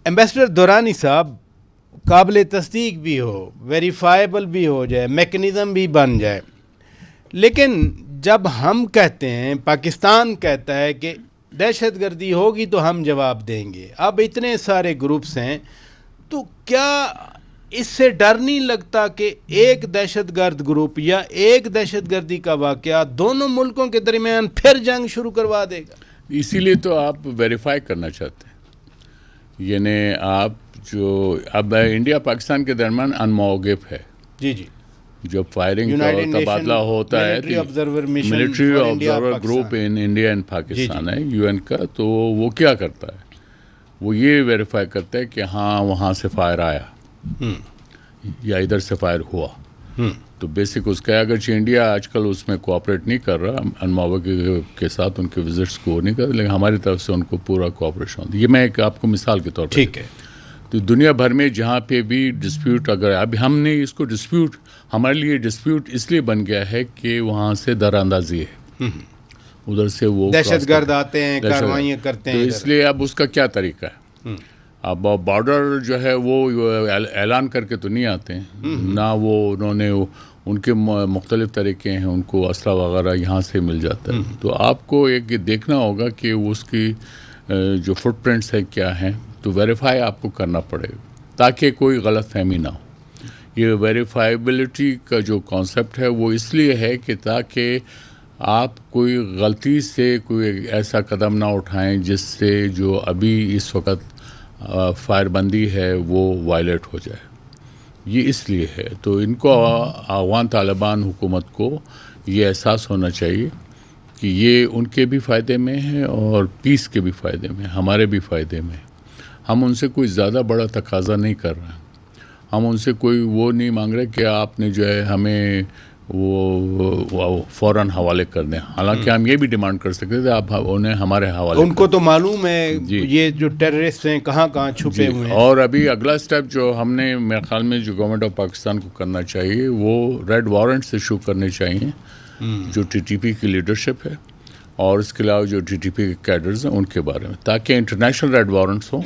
Ambassador دورانی صاحب قابل تصدیق بھی ہو, ویریفائبل بھی ہو جائے, میکنزم بھی بن جائے, لیکن جب ہم کہتے ہیں, پاکستان کہتا ہے کہ دہشت گردی ہوگی تو ہم جواب دیں گے, اب اتنے سارے گروپس ہیں, تو کیا اس سے ڈر نہیں لگتا کہ ایک دہشت گرد گروپ یا ایک دہشت گردی کا واقعہ دونوں ملکوں کے درمیان پھر جنگ شروع کروا دے گا؟ اسی لیے تو آپ ویریفائی کرنا چاہتے ہیں, یعنی آپ جو اب انڈیا پاکستان کے درمیان انموگف ہے, جی جی, جب فائرنگ کا تبادلہ ہوتا ہے, military observer group in India and Pakistan ہے یو این کا, تو وہ کیا کرتا ہے, وہ یہ ویریفائی کرتا ہے کہ ہاں وہاں سے فائر آیا یا ادھر سے فائر ہوا. تو بیسک اس کا, اگرچہ انڈیا آج کل اس میں کوآپریٹ نہیں کر رہا انموگ کے ساتھ, ان کے وزٹس کو نہیں کر, لیکن ہماری طرف سے ان کو پورا کوآپریشن ہوتا ہے. یہ میں ایک آپ کو مثال کے طور پر, ٹھیک ہے, تو دنیا بھر میں جہاں پہ بھی ڈسپیوٹ, اگر اب ہم نے اس کو ڈسپیوٹ, ہمارے لیے ڈسپیوٹ اس لیے بن گیا ہے کہ وہاں سے در اندازی ہے, ادھر سے وہ دہشت گرد آتے ہیں, کاروائیاں کرتے ہیں, تو اس لیے اب اس کا کیا طریقہ ہے. اب بارڈر جو ہے وہ اعلان کر کے تو نہیں آتے ہیں, نہ وہ انہوں نے, ان کے مختلف طریقے ہیں, ان کو اسلحہ وغیرہ یہاں سے مل جاتا ہے. تو آپ کو ایک دیکھنا ہوگا کہ اس کی جو فٹ پرنٹس ہے کیا ہیں, تو ویریفائی آپ کو کرنا پڑے گا تاکہ کوئی غلط فہمی نہ ہو. یہ ویریفائبلٹی کا جو کانسیپٹ ہے وہ اس لیے ہے کہ تاکہ آپ کوئی غلطی سے کوئی ایسا قدم نہ اٹھائیں جس سے جو ابھی اس وقت فائر بندی ہے وہ وائلیٹ ہو جائے. یہ اس لیے ہے. تو ان کو افغان طالبان حکومت کو یہ احساس ہونا چاہیے کہ یہ ان کے بھی فائدے میں ہے اور پیس کے بھی فائدے میں, ہمارے بھی فائدے میں. ہم ان سے کوئی زیادہ بڑا تقاضا نہیں کر رہے ہیں, ہم ان سے کوئی وہ نہیں مانگ رہے کہ آپ نے جو ہے ہمیں وہ فوراً حوالے کر دیں. حالانکہ ہم یہ بھی ڈیمانڈ کر سکتے تھے آپ انہیں ہمارے حوالے, ان کو تو معلوم ہے یہ جو ٹیررسٹ ہیں کہاں کہاں چھپے ہوئے ہیں. اور ابھی اگلا سٹیپ جو ہم نے میرے خیال میں جو گورنمنٹ آف پاکستان کو کرنا چاہیے وہ ریڈ وارنٹس ایشو کرنے چاہیے جو ٹی ٹی پی کی لیڈرشپ ہے, اور اس کے علاوہ جو ٹی ٹی پی کے کیڈرز ہیں ان کے بارے میں, تاکہ انٹرنیشنل ریڈ وارنٹس ہوں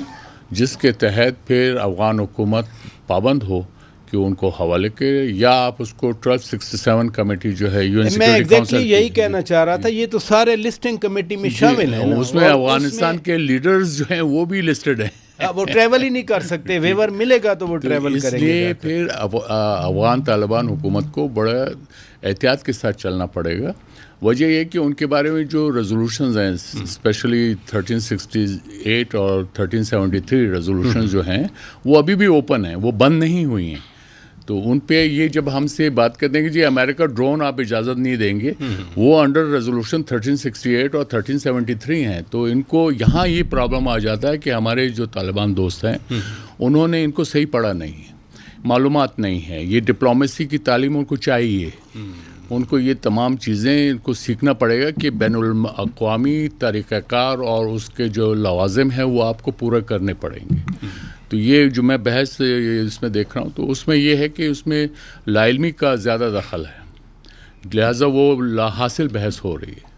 جس کے تحت پھر افغان حکومت پابند ہو کہ ان کو حوالے کے, یا آپ اس کو 1267 کمیٹی جو ہے یو این سیکورٹی کونسل, میں یہی کہنا چاہ رہا تھا, یہ تو سارے لسٹنگ کمیٹی میں شامل ہیں, اس میں افغانستان کے لیڈرز جو ہیں وہ بھی لسٹڈ ہیں. وہ ٹریول ہی نہیں کر سکتے, ویور ملے گا تو وہ ٹریول کریں گے. اس لیے پھر افغان طالبان حکومت کو بڑا احتیاط کے ساتھ چلنا پڑے گا. وجہ یہ کہ ان کے بارے میں جو ریزولوشنز ہیں, اسپیشلی 1368 اور 1373 ریزولوشنز جو ہیں وہ ابھی بھی اوپن ہیں, وہ بند نہیں ہوئی ہیں. تو ان پہ یہ جب ہم سے بات کرتے ہیں کہ جی امریکہ ڈرون آپ اجازت نہیں دیں گے, وہ انڈر ریزولوشن 1368 اور 1373 ہیں. تو ان کو یہاں یہ پرابلم آ جاتا ہے کہ ہمارے جو طالبان دوست ہیں انہوں نے ان کو صحیح پڑھا نہیں ہے, معلومات نہیں ہے, یہ ڈپلومیسی کی تعلیم ان کو چاہیے, ان کو یہ تمام چیزیں ان کو سیکھنا پڑے گا کہ بین الاقوامی طریقہ کار اور اس کے جو لوازم ہیں وہ آپ کو پورا کرنے پڑیں گے. تو یہ جو میں بحث اس میں دیکھ رہا ہوں تو اس میں یہ ہے کہ اس میں لا علمی کا زیادہ دخل ہے, لہٰذا وہ لا حاصل بحث ہو رہی ہے.